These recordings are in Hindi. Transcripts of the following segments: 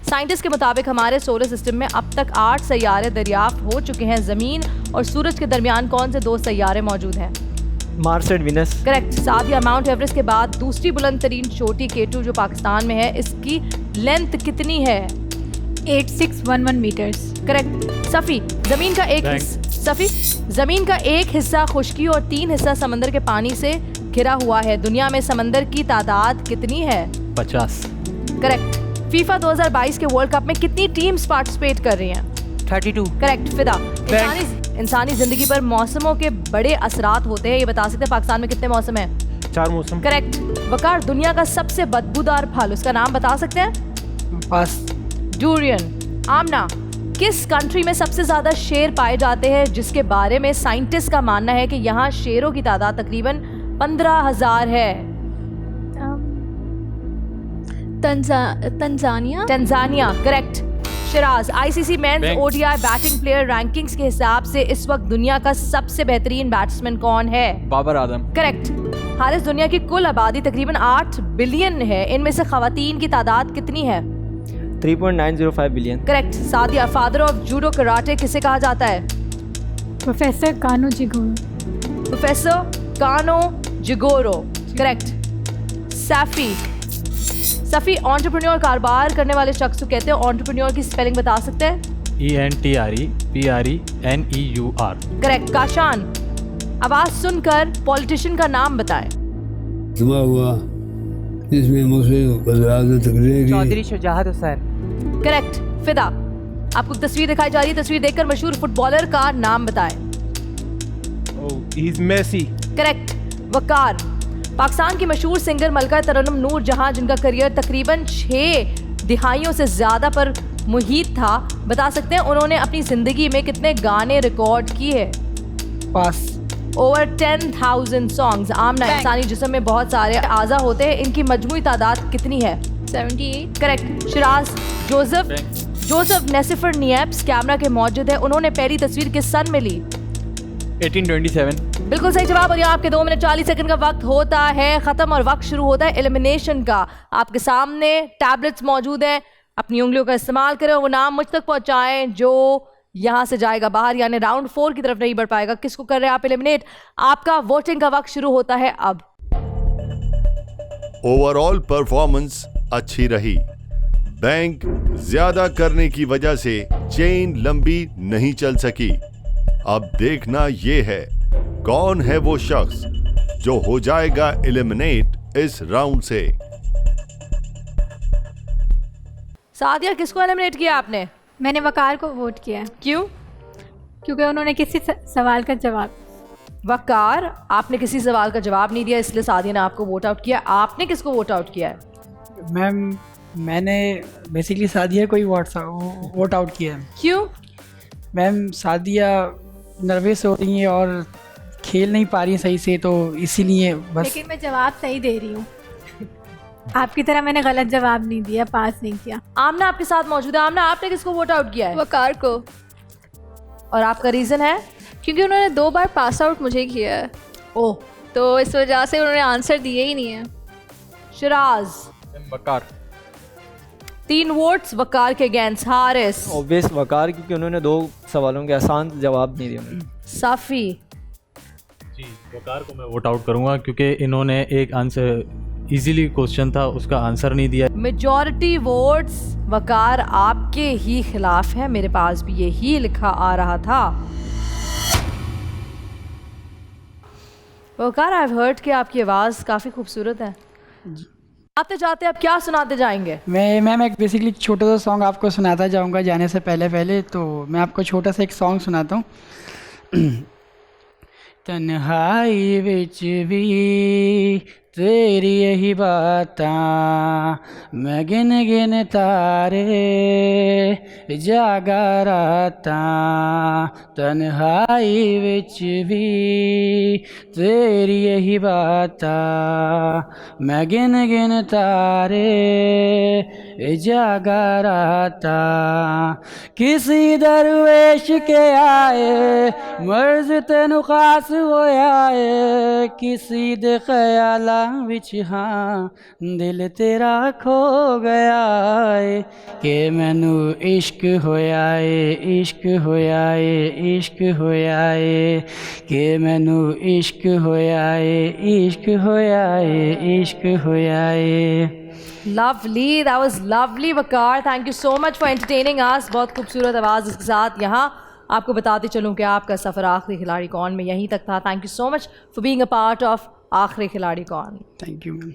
साइंटिस्ट के मुताबिक हमारे सोलर सिस्टम में अब तक 8 सैयारे दरियाफ्त हो चुके हैं। ज़मीन और सूरज के दरमियान कौन से 2 सैयारे मौजूद हैं? Mars and Venus. Correct. Sadia, mount Everest के बाद दूसरी बुलंद तरीन चोटी K2 जो पाकिस्तान में है, इसकी लेंथ कितनी है? 8611 मीटर्स। करेक्ट। सफ़ी, ज़मीन का एक हिस्सा खुश्की और 3 हिस्सा समंदर के पानी से घिरा हुआ है। दुनिया में समंदर की तादाद कितनी है? 50। करेक्ट। फीफा 2022 के वर्ल्ड कप में कितनी टीम्स पार्टिसिपेट कर रही हैं? 32। करेक्ट। फिदा, इंसानी जिंदगी पर मौसमों के बड़े असरात होते हैं, ये बता सकते हैं पाकिस्तान में कितने मौसम हैं? 4 मौसम। करेक्ट। वकार, दुनिया का सबसे बदबूदार फल, उसका नाम बता सकते हैं? पास। डूरियन। आमना, किस कंट्री में सबसे ज्यादा शेर पाए जाते हैं जिसके बारे में साइंटिस्ट का मानना है कि यहाँ शेरों की तादाद तकरीबन 15,000 है? Tanzania. Correct. Siraj, ICC men's ODI batting player rankings के हिसाब से इस वक्त दुनिया का सबसे बेहतरीन बैट्समैन कौन है? बाबर आजम। करेक्ट। हारिस, दुनिया की कुल आबादी तकरीबन 8 बिलियन है, इनमें से खवातीन की तादाद कितनी है? 3.905 billion. Correct. Sadia, father of judo karate किसे कहा जाता है? प्रोफेसर कानो जिगोरो। करेक्ट। सफ़ी, एंटरप्रेन्योर कारोबार करने वाले शख्स को कहते हैं, एंटरप्रेन्योर की स्पेलिंग बता सकते हैं? ENTREPRENEUR। करेक्ट। काशान, आवाज सुनकर पॉलिटिशियन का नाम बताएं। चौधरी शुजात हुसैन। करेक्ट। फिदा, आपको तस्वीर दिखाई जा रही है, तस्वीर देखकर मशहूर फुटबॉलर का नाम बताएं। मेसी। करेक्ट। वकार, पाकिस्तान की मशहूर सिंगर मलका तरन्नुम नूर जहां, जिनका करियर तकरीबन 6 दिहाइयों से ज्यादा पर मुहित था, बता सकते हैं उन्होंने अपनी जिंदगी में कितने गाने रिकॉर्ड किए? पास। Over 10,000 songs. आमना, इंसानी जिस्म में बहुत सारे आज़ा होते हैं, इनकी मजमूई तादाद कितनी है? 78। करेक्ट। शिराज, जोसेफ नेसिफर निएप्स कैमरा के मौजूद है, उन्होंने पहली तस्वीर किस सन में ली? 1827। बिल्कुल सही जवाब। और यहाँ आपके 2 मिनट 40 सेकंड का वक्त होता है खत्म और वक्त शुरू होता है एलिमिनेशन का। आपके सामने टैबलेट्स मौजूद हैं, अपनी उंगलियों का इस्तेमाल करें, वो नाम मुझ तक पहुंचाएं जो यहाँ से जाएगा बाहर, यानी राउंड 4 की तरफ नहीं बढ़ पाएगा। किसको कर रहे हैं आप एलिमिनेट? आपका वोटिंग का वक्त शुरू होता है अब। ओवरऑल परफॉर्मेंस अच्छी रही। बैंक ज्यादा करने की वजह से चेन लंबी नहीं चल सकी। अब देखना ये है कौन है वो शख्स जो हो जाएगा एलिमिनेट इस राउंड से। सादिया, किसको एलिमिनेट किया आपने? मैंने वकार को वोट किया। क्यों? क्योंकि उन्होंने किसी सवाल का जवाब। वकार, आपने किसी सवाल का जवाब नहीं दिया, इसलिए सादिया ने आपको वोट आउट किया। आपने किसको वोट आउट किया है? मैम, मैंने बेसिकली सादिया को ही वोट आउट किया है। क्यों? मैम, सादिया नर्वस हो रही है और खेल नहीं पा रही है सही से, तो इसीलिए बस। लेकिन मैं जवाब सही दे रही हूँ। आपकी तरह मैंने गलत जवाब नहीं दिया, पास नहीं किया। आमना आपके साथ मौजूद है। आमना, आपने किसको वोट आउट किया है? वकार को। और आपका रीजन है? क्योंकि उन्होंने 2 बार पास आउट मुझे किया है। ओह, तो इस वजह से उन्होंने आंसर दिए ही नहीं है। शिराज, वकार। 3 वोट्स वकार के अगेंस्ट। हारिस, ऑब्वियस वकार, क्योंकि उन्होंने 2 सवालों के आसान जवाब नहीं दिए। साफी, जी वकार को मैं वोट आउट करूंगा क्योंकि इन्होंने एक आंसर इजीली क्वेश्चन था उसका आंसर नहीं दिया। मेजॉरिटी वोट्स वकार आपके ही खिलाफ है, मेरे पास भी यही लिखा आ रहा था। वकार, आई हैव हर्ड कि आपकी आवाज़ काफ़ी खूबसूरत है। आते जाते आप क्या सुनाते जाएंगे? मैम एक बेसिकली छोटा सा सॉन्ग आपको सुनाता जाऊंगा जाने से पहले। तो मैं आपको छोटा सा एक सॉन्ग सुनाता हूँ। तन्हाई विच भी तेरी यही बातां, मैं गिन गिन तारे जागा रातां। तन्हाई विच भी तेरी यही बातां, मैं गिन गिन तारे जागा रहता। किसी दरवेश के आए मर्ज तेनु खास होया है, किसी दे ख्याला विच हाँ दिल तेरा खो गया है, कि मैनू इश्क होया है, इश्क होया है, इश्क होया है, कि मैनू इश्क होया है, इश्क होया है, इश्क होया है। Lovely, that was lovely Waqar, thank you so much for entertaining us. बहुत खूबसूरत आवाज़ के साथ यहाँ आपको बताते चलूँ कि आपका सफ़र आखिरी खिलाड़ी कौन में यहीं तक था। Thank you so much for being a part of आखिरी खिलाड़ी कौन। Thank you ma'am.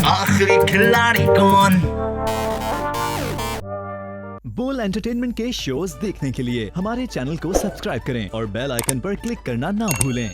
आखिरी खिलाड़ी कौन। बोल एंटरटेनमेंट के शोज देखने के लिए हमारे चैनल को सब्सक्राइब करें और बेल आइकन पर क्लिक करना ना भूलें।